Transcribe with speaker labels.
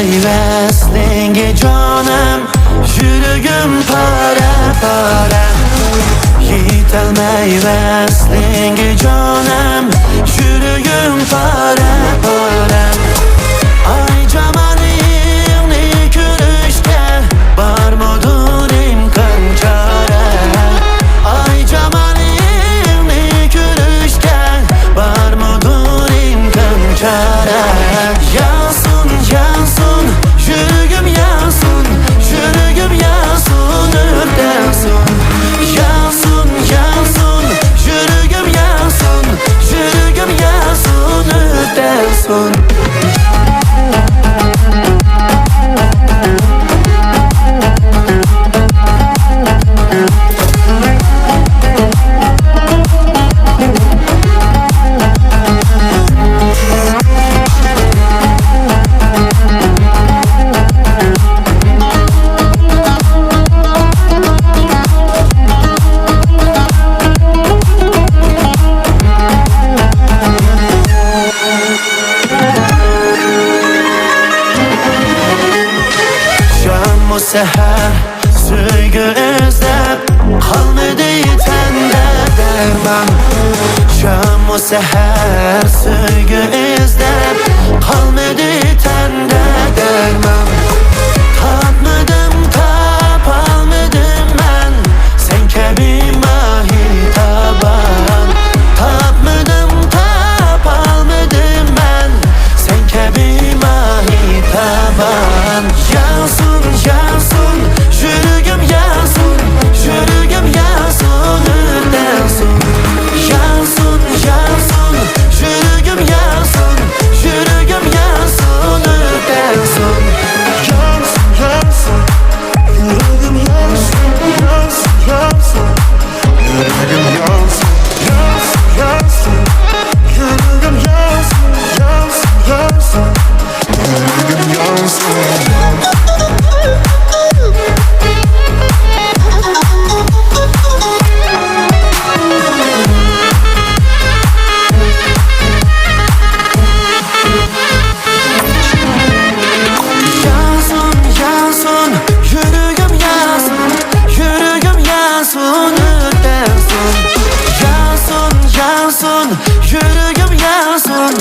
Speaker 1: vaslinga jonim, yuragim para para. Yetolmay vaslinga jonim, yuragim para para. Ay jamalingni ko'rishga bormadur imkon chora. Ay jamalingni ko'rishga bormadur imkon chora. Yasun yasun yuragim yasun, yuragim yasun o'rtasun. Yasun yasun yuragim yasun, yuragim yasun o'rtasun. Bu seher sevgi izlab qolmadi tanda derman. Sham bu seher sevgi izlab qolmadi tanda derman. Tapolmadim men sen kabi mahitaban. Tapolmadim men sen kabi mahitaban. Yasun yasun yuragim yasun, yuragim yasun o'rtasun. Yasun yasun yuragim yasun, yuragim yasun o'rtasun.
Speaker 2: Yansın yansın yüreğim yansın, yansın yansın yüreğim yansın. Yansın yansın yüreğim yansın, yansın yansın yüreğim yansın.
Speaker 1: Yasun yuragim yasun,